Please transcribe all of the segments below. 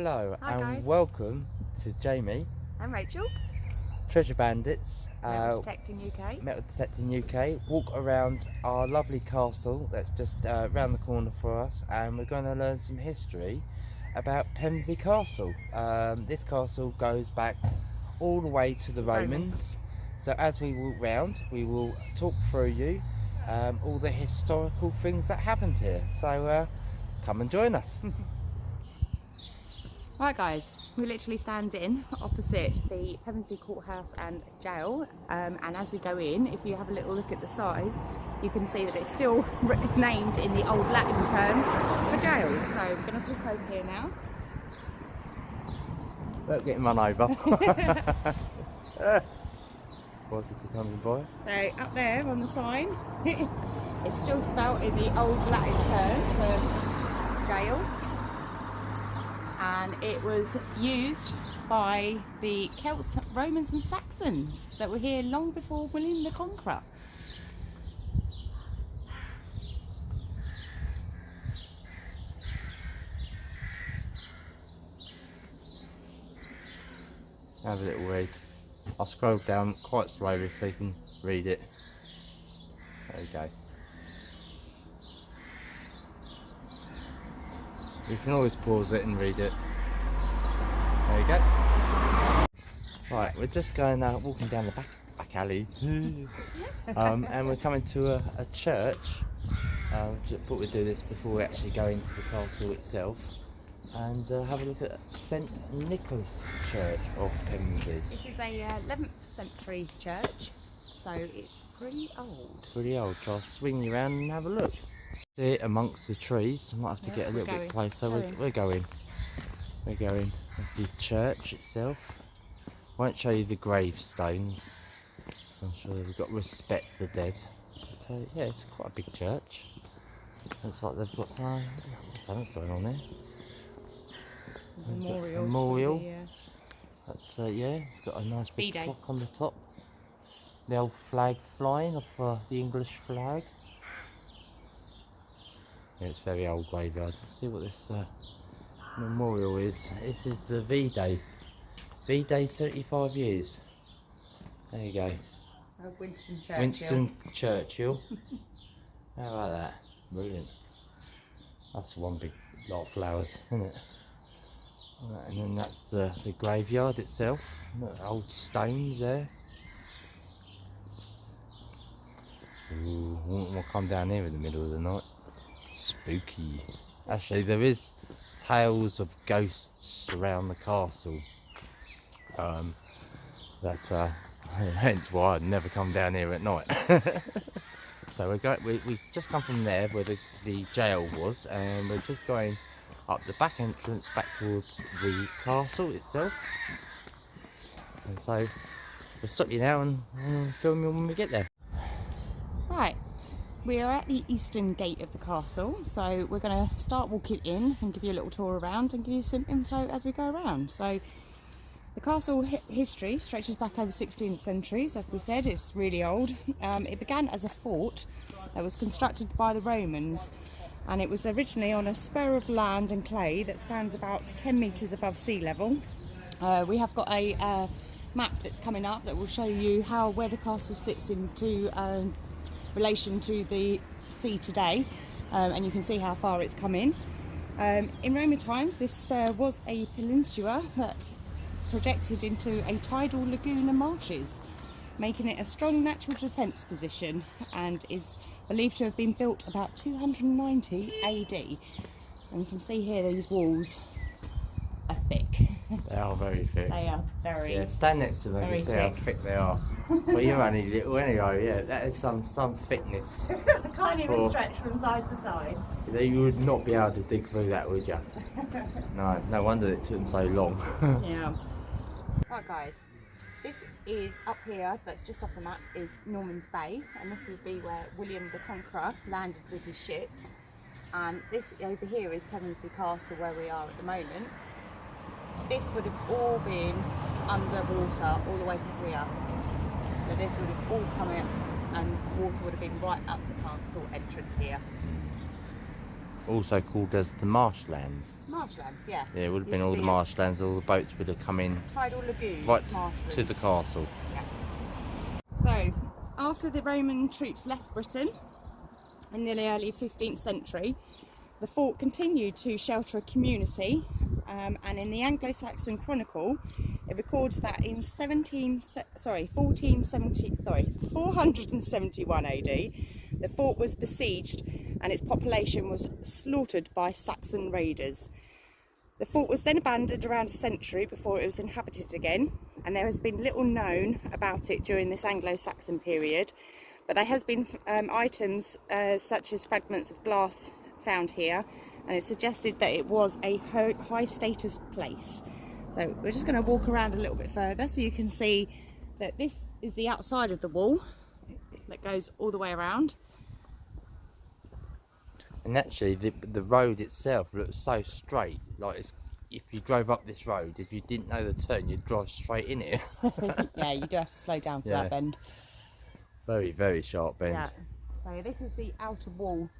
Hello. Hi, and guys. Welcome to Jamie. I'm Rachel. Treasure Bandits. Metal Detecting UK. Metal Detecting UK. Walk around our lovely castle that's just round the corner for us, and we're going to learn some history about Pevensey Castle. This castle goes back all the way to the Romans. So as we walk round, we will talk through you all the historical things that happened here. So come and join us. Right guys, we're literally standing opposite the Pevensey Courthouse and Jail, and as we go in, if you have a little look at the size, you can see that it's still named in the old Latin term for jail. So we're going to walk over here now. Don't get run over. What's it coming by? So up there on the sign, it's still spelt in the old Latin term for jail. And it was used by the Celts, Romans and Saxons that were here long before William the Conqueror. Have a little read. I'll scroll down quite slowly so you can read it. There you go. You can always pause it and read it. There you go. Right, we're just going walking down the back alleys, and we're coming to a church. Just thought we'd do this before we actually go into the castle itself, and have a look at St Nicholas Church of Pevensey. This is a 11th century church, so it's pretty old. Pretty old. So I'll swing you around and have a look. Here amongst the trees, I might have to get a little bit closer. We're going. There's the church itself. Won't show you the gravestones, so I'm sure we've got to respect the dead. But yeah, it's quite a big church. Looks like they've got something's going on there. Memorial. That's yeah, it's got a nice big clock on the top. The old flag flying off the English flag. Yeah, it's very old graveyard. Let's see what this memorial is. This is the V-Day. V-Day 75 years. There you go. Winston Churchill. Winston Churchill. How about that? Brilliant. That's one big lot of flowers, isn't it? Right, and then that's the graveyard itself. Old stones there. Ooh, we'll come down here in the middle of the night. Spooky. Actually, there is tales of ghosts around the castle. That's hence why I'd never come down here at night. So we've just come from there where the jail was, and we're just going up the back entrance back towards the castle itself. And so we'll stop you now and film you when we get there. Right. We are at the eastern gate of the castle, so we're going to start walking in and give you a little tour around and give you some info as we go around. So the castle history stretches back over 16th centuries, as we said. It's really old. It began as a fort that was constructed by the Romans, and it was originally on a spur of land and clay that stands about 10 metres above sea level. We have got a map that's coming up that will show you where the castle sits into relation to the sea today, and you can see how far it's come in. In Roman times, this spur was a peninsula that projected into a tidal lagoon and marshes, making it a strong natural defence position, and is believed to have been built about 290 AD. And you can see here these walls are thick. They are very thick. They are very. Yeah, stand next to them and see how thick they are. Well, you're only little anyway. Yeah, that is some thickness. I can't even stretch from side to side. You would not be able to dig through that, would you? No wonder it took them so long. Yeah. Right guys, this is up here, that's just off the map, is Norman's Bay, and this would be where William the Conqueror landed with his ships. And this over here is Pevensey Castle, where we are at the moment. This would have all been underwater all the way to here. So this would have all come out and water would have been right up the castle entrance here. also called as the marshlands. Marshlands, yeah. Yeah, it would have been Used to all the be a marshlands, all the boats would have come in tidal lagoon, right marshlands. to the castle. Yeah. So, after the Roman troops left Britain in the early 15th century, the fort continued to shelter a community, and in the Anglo-Saxon Chronicle, it records that in 471 AD, the fort was besieged and its population was slaughtered by Saxon raiders. The fort was then abandoned around a century before it was inhabited again, and there has been little known about it during this Anglo-Saxon period, but there has been items such as fragments of glass found here, and it suggested that it was a high status place. So we're just going to walk around a little bit further so you can see that this is the outside of the wall that goes all the way around. And actually the road itself looks so straight, like if you drove up this road, if you didn't know the turn, you'd drive straight in it. Yeah, you do have to slow down for that bend. Very, very sharp bend. Yeah. So this is the outer wall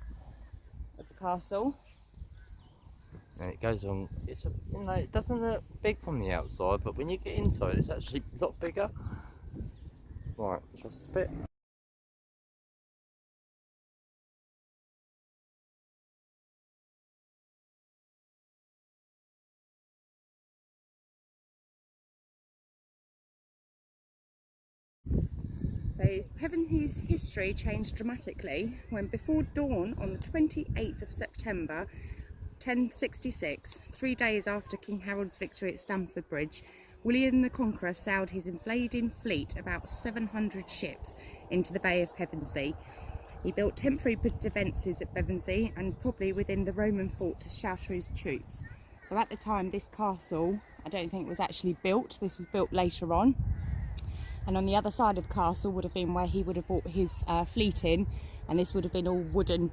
of the castle. And it goes on, it's it doesn't look big from the outside, but when you get inside it's actually a lot bigger. Right, just a bit. So Pevensey's history changed dramatically when, before dawn on the 28th of September 1066, 3 days after King Harold's victory at Stamford Bridge, William the Conqueror sailed his invading fleet, about 700 ships, into the Bay of Pevensey. He built temporary defences at Pevensey and probably within the Roman fort to shelter his troops. So at the time, this castle, I don't think was actually built. This was built later on. And on the other side of the castle would have been where he would have brought his fleet in, and this would have been all wooden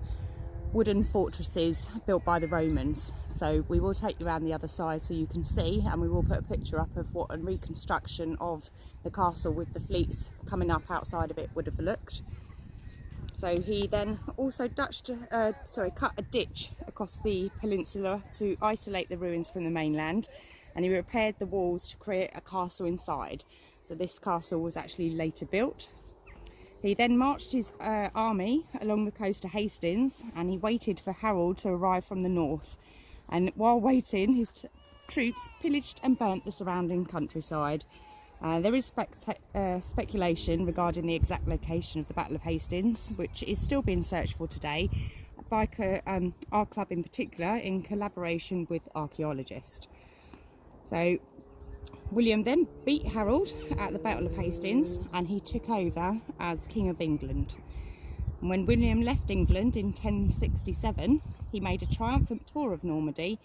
fortresses built by the Romans. So we will take you around the other side so you can see, and we will put a picture up of what a reconstruction of the castle with the fleets coming up outside of it would have looked. So he then also cut a ditch across the peninsula to isolate the ruins from the mainland, and he repaired the walls to create a castle inside. So this castle was actually later built. He then marched his army along the coast to Hastings, and he waited for Harold to arrive from the north. And while waiting, his troops pillaged and burnt the surrounding countryside. There is speculation regarding the exact location of the Battle of Hastings, which is still being searched for today by our club in particular, in collaboration with archaeologists. So William then beat Harold at the Battle of Hastings, and he took over as King of England. And when William left England in 1067, he made a triumphant tour of Normandy,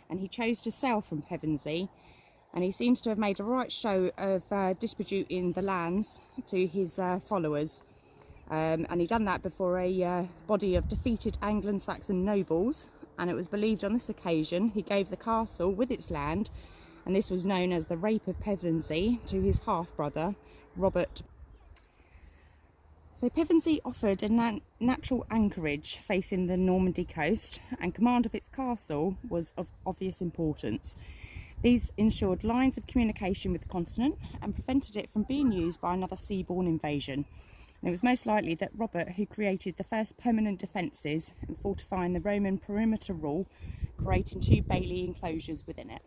and he chose to sail from Pevensey, and he seems to have made a right show of distributing the lands to his followers. And he done that before a body of defeated Anglo-Saxon nobles, and it was believed on this occasion he gave the castle with its land, and this was known as the Rape of Pevensey, to his half-brother, Robert. So Pevensey offered a natural anchorage facing the Normandy coast, and command of its castle was of obvious importance. These ensured lines of communication with the continent and prevented it from being used by another seaborne invasion. And it was most likely that Robert, who created the first permanent defences and fortifying the Roman perimeter wall, creating 2 bailey enclosures within it.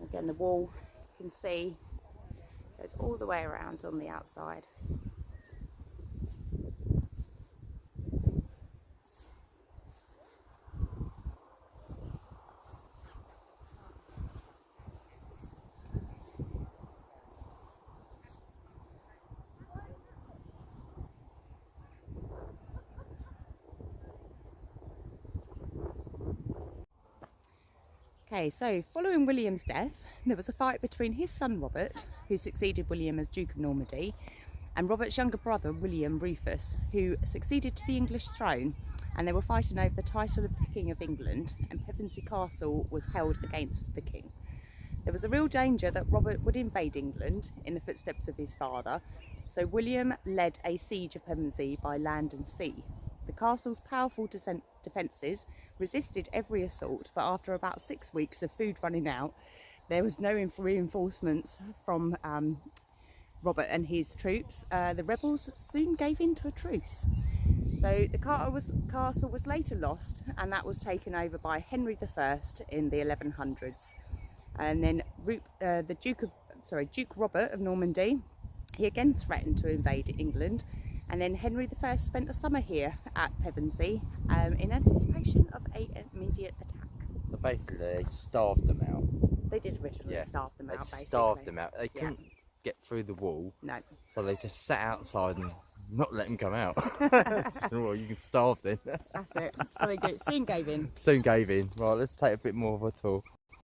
Again, the wall, you can see, goes all the way around on the outside. Okay, so following William's death, there was a fight between his son Robert, who succeeded William as Duke of Normandy, and Robert's younger brother William Rufus, who succeeded to the English throne, and they were fighting over the title of the King of England, and Pevensey Castle was held against the king. There was a real danger that Robert would invade England in the footsteps of his father, so William led a siege of Pevensey by land and sea. The castle's powerful defences resisted every assault, but after about 6 weeks of food running out, there was no reinforcements from Robert and his troops. The rebels soon gave in to a truce. So the castle was later lost, and that was taken over by Henry I in the 1100s. And then Duke Robert of Normandy, he again threatened to invade England. And then Henry I spent a summer here at Pevensey in anticipation of an immediate attack. So basically they starved them out. They did originally starve them out, basically. Starved them out. They couldn't get through the wall. No. So they just sat outside and not let them come out. So, well, you can starve then. That's it. So they soon gave in. Soon gave in. Right, let's take a bit more of a tour.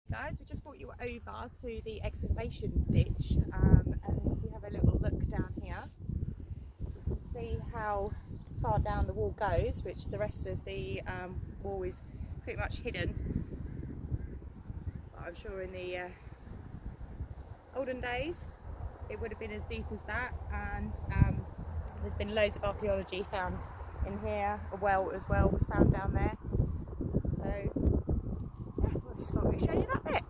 Guys, we just brought you over to the excavation ditch, and if you have a little look down here, you can see how far down the wall goes, which the rest of the wall is pretty much hidden. But I'm sure in the olden days it would have been as deep as that, and there's been loads of archaeology found in here. A well as well was found down there. So yeah, we'll just thought we'd show you that bit.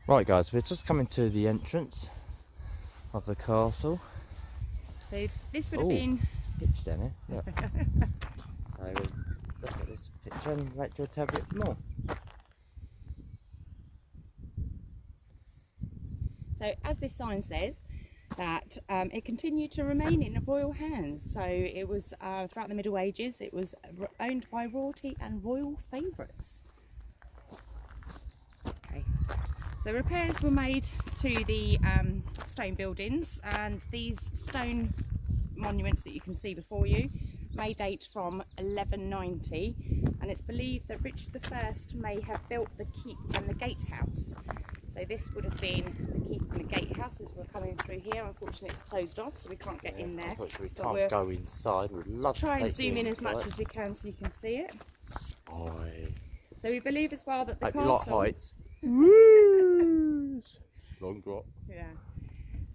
Right guys, we're just coming to the entrance of the castle. So this would have been... Picture down here, look. So look at this picture and let you tell a bit more. So as this sign says, that it continued to remain in royal hands. So it was throughout the Middle Ages, it was owned by royalty and royal favourites. Okay. So repairs were made to the stone buildings, and these stone monuments that you can see before you may date from 1190, and it's believed that Richard I may have built the keep and the gatehouse. So this would have been the keep and the gatehouse as we're coming through here. Unfortunately it's closed off, so we can't get in there. Unfortunately we can't go inside. We'd love to try and take zoom you in as inside. much as we can so you can see it. Spy. So we believe as well that the Hope you castle... like heights. Woo! Long drop. Yeah.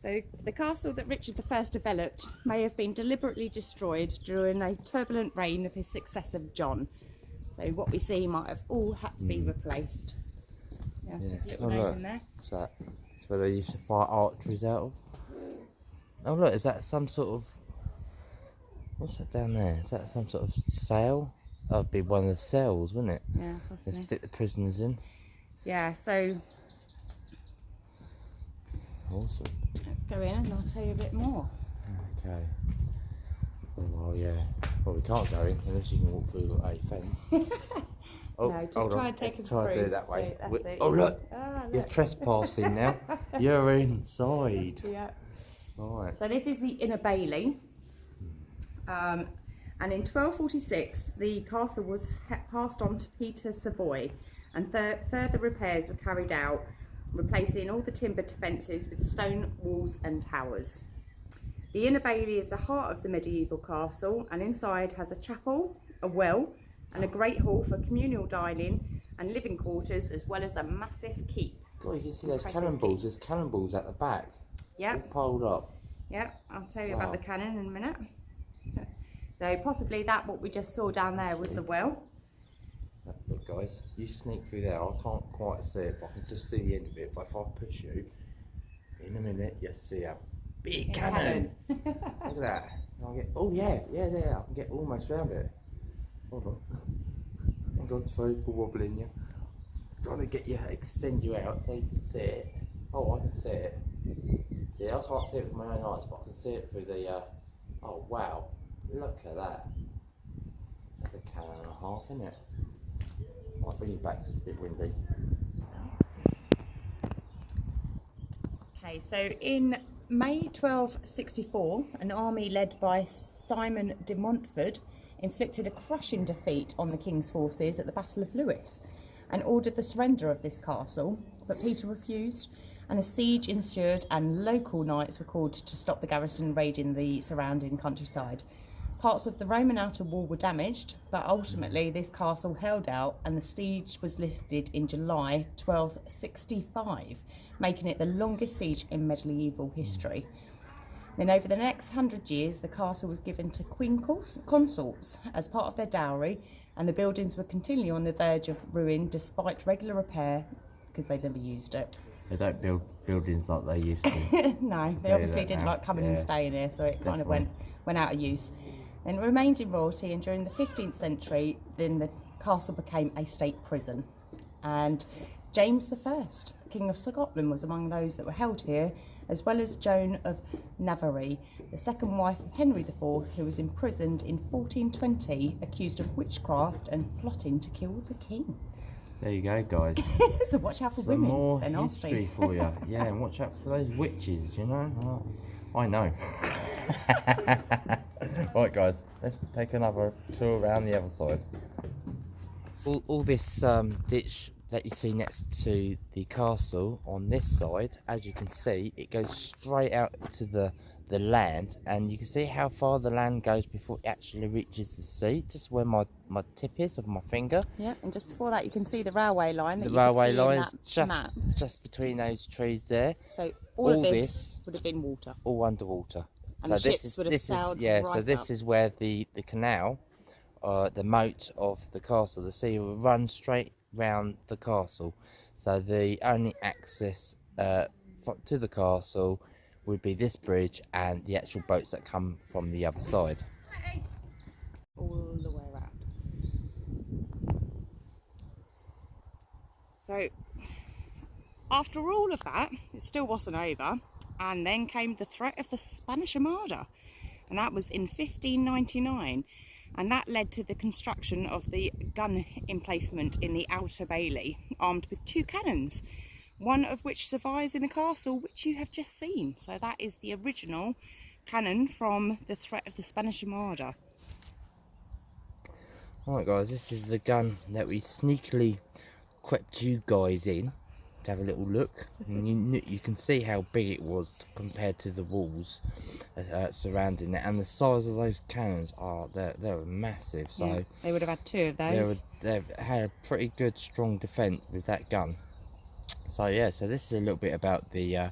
So the castle that Richard I developed may have been deliberately destroyed during a turbulent reign of his successor John. So what we see might have all had to be replaced. Yeah, little nose in there. What's that? That's where they used to fire archeries out of. Oh look, is that some sort of... What's that down there? Is that some sort of sail? That would be one of the cells, wouldn't it? Yeah, possibly. They stick the prisoners in. Yeah, so... Awesome. Let's go in and I'll tell you a bit more. Okay. Oh, well, yeah. Well, we can't go in unless you can walk through a fence. Oh, no, just try and take Let's a try and do through. it that way. So that's it. Oh, look. Ah, look. You're trespassing now. You're inside. Yeah. Right. So this is the Inner Bailey. And in 1246, the castle was passed on to Peter Savoy, and further repairs were carried out, replacing all the timber defences with stone walls and towers. The Inner Bailey is the heart of the medieval castle, and inside has a chapel, a well, and a great hall for communal dining and living quarters, as well as a massive keep. God, you can see those cannonballs. There's cannonballs at the back. Yep. All piled up. Yep, I'll tell you about the cannon in a minute. So possibly what we just saw down there was the well. Look guys, you sneak through there. I can't quite see it, but I can just see the end of it. But if I push you, in a minute you'll see a big cannon. Look at that. I'll get, oh yeah, there. I can get almost round it. Hold on. Hold on, sorry for wobbling you. I'm trying to get you, extend you out so you can see it. Oh, I can see it. See, I can't see it with my own eyes, but I can see it through the, oh wow. Look at that. That's a cannon and a half, isn't it? Might bring you back because it's a bit windy. Okay, so in May 1264, an army led by Simon de Montfort inflicted a crushing defeat on the king's forces at the Battle of Lewes and ordered the surrender of this castle, but Peter refused, and a siege ensued and local knights were called to stop the garrison raiding the surrounding countryside. Parts of the Roman outer wall were damaged, but ultimately this castle held out and the siege was lifted in July 1265, making it the longest siege in medieval history. Then over the next 100 years, the castle was given to queen consorts as part of their dowry, and the buildings were continually on the verge of ruin despite regular repair because they never used it. They don't build buildings like they used to. No, they obviously didn't like coming and staying here, so it kind of went out of use. And it remained in royalty, and during the 15th century, then the castle became a state prison. And James I, King of Scotland, was among those that were held here, as well as Joan of Navarre, the second wife of Henry IV, who was imprisoned in 1420, accused of witchcraft and plotting to kill the king. There you go, guys. So watch out for Some women. more They're nasty. history for you. Yeah, and watch out for those witches, you know? Oh, I know. Right, guys, let's take another tour around the other side. All this ditch that you see next to the castle on this side, as you can see, it goes straight out to the land, and you can see how far the land goes before it actually reaches the sea, just where my tip is of my finger. Yeah, and just before that you can see the railway line. The railway line is just between those trees there. So all of this would have been water. All underwater. And the ships would have sailed yeah, right so this up. is where the canal, the moat of the castle, the sea will run straight round the castle. So the only access to the castle would be this bridge and the actual boats that come from the other side. All the way around. So after all of that, it still wasn't over, and then came the threat of the Spanish Armada, and that was in 1599, and that led to the construction of the gun emplacement in the Outer Bailey, armed with 2 cannons, one of which survives in the castle, which you have just seen. So that is the original cannon from the threat of the Spanish Armada. Alright guys, this is the gun that we sneakily crept you guys in to have a little look, and you can see how big it was compared to the walls surrounding it, and the size of those cannons they're massive. So yeah, they would have had 2 of those. They've had a pretty good strong defence with that gun. So yeah, so this is a little bit about the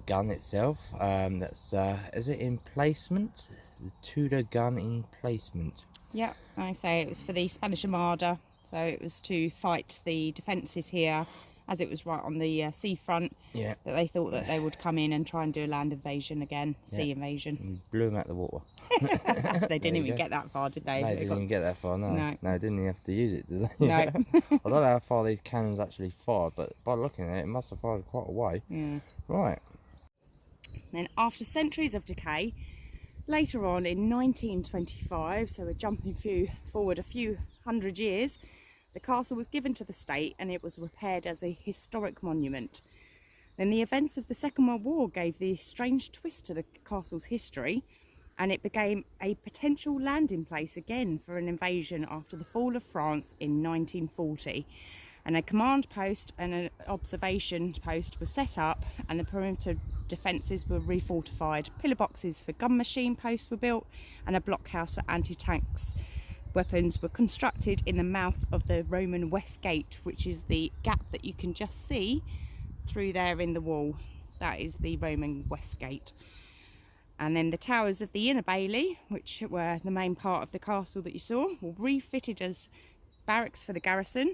gun itself. That's is it emplacement? The Tudor gun emplacement. Yeah, I say it was for the Spanish Armada, so it was to fight the defences here, as it was right on the seafront. Yeah. That they thought that they would come in and try and do a land invasion again, sea invasion. And blew them out the water. They didn't even get that far, did they? No, they didn't even get that far. No, they didn't even have to use it, did they? No. I don't know how far these cannons actually fired, but by looking at it, it must have fired quite a way. Yeah. Right. Then after centuries of decay, later on in 1925, so we're jumping forward a few hundred years, the castle was given to the state and it was repaired as a historic monument. Then the events of the Second World War gave the strange twist to the castle's history, and it became a potential landing place again for an invasion after the fall of France in 1940. And a command post and an observation post were set up, and the perimeter defences were refortified. Pillar boxes for gun machine posts were built, and a blockhouse for anti-tanks weapons were constructed in the mouth of the Roman West Gate, which is the gap that you can just see through there in the wall. That is the Roman West Gate. And then the towers of the Inner Bailey, which were the main part of the castle that you saw, were refitted as barracks for the garrison,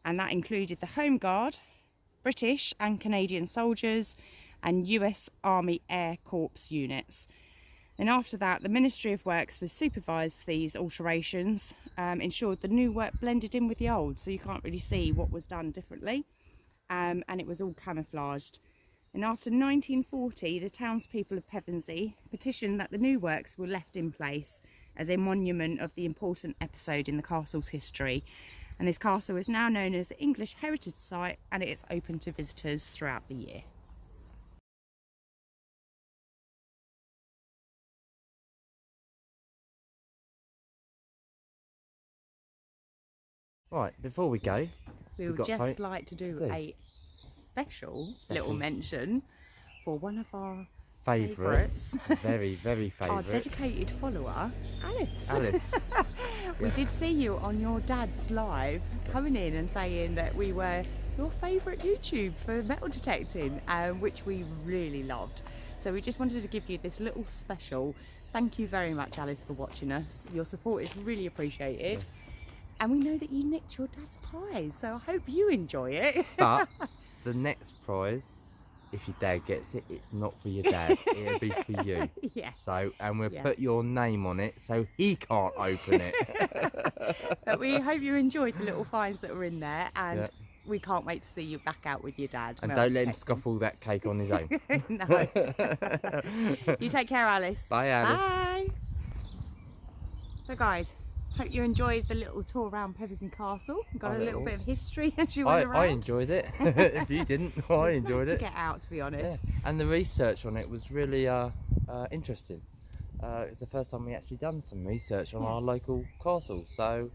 and that included the Home Guard, British and Canadian soldiers, and US Army Air Corps units. And after that, the Ministry of Works that supervised these alterations ensured the new work blended in with the old, so you can't really see what was done differently, and it was all camouflaged. And after 1940, the townspeople of Pevensey petitioned that the new works were left in place as a monument of the important episode in the castle's history. And this castle is now known as the English Heritage Site, and it is open to visitors throughout the year. Right, before we go, we would just like to do a special little mention for one of our favourites, very our favourites. dedicated follower, Alice. Alice. We did Yes. see you on your dad's live coming in and saying that we were your favourite YouTube for metal detecting, which we really loved. So we just wanted to give you this little special. Thank you very much, Alice, for watching us. Your support is really appreciated. Yes. And we know that you nicked your dad's prize, so I hope you enjoy it. But the next prize, if your dad gets it, it's not for your dad. It'll be for you. Yeah. So, and we'll Yeah. put your name on it so he can't open it. But we hope you enjoyed the little finds that were in there, and Yeah. we can't wait to see you back out with your dad. And metal don't let him detecting. scoff all that cake on his own. No. You take care, Alice. Bye, Alice. Bye. So guys, hope you enjoyed the little tour around Pevensey Castle. Got a little bit of history as you went around. I enjoyed it. If you didn't, I It's enjoyed nice it. to get out, to be Yeah. honest. And the research on it was really interesting. It's the first time we actually done some research on our local castle, so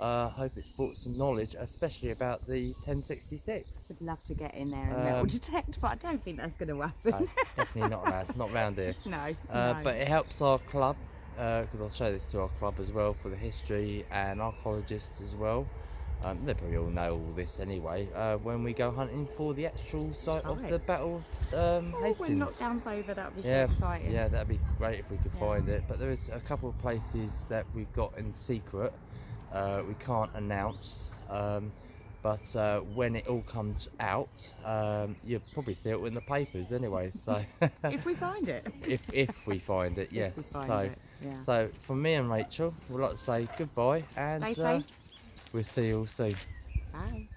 hope it's brought some knowledge, especially about the 1066. Would love to get in there and metal detect, but I don't think that's going to happen. No, definitely not allowed, not round here. No, But it helps our club, because I'll show this to our club as well, for the history and archaeologists as well. They probably all know all this anyway. When we go hunting for the actual site of the Battle of Hastings. When lockdown's over, that would be Yeah, so exciting. yeah, that'd be great if we could Yeah. find it. But there is a couple of places that we've got in secret. We can't announce. But when it all comes out, you'll probably see it in the papers anyway. So If we find it. if we find it, yes. If we find it, yeah. So from me and Rachel, we'd like to say goodbye and Stay safe. we'll see you all soon. Bye.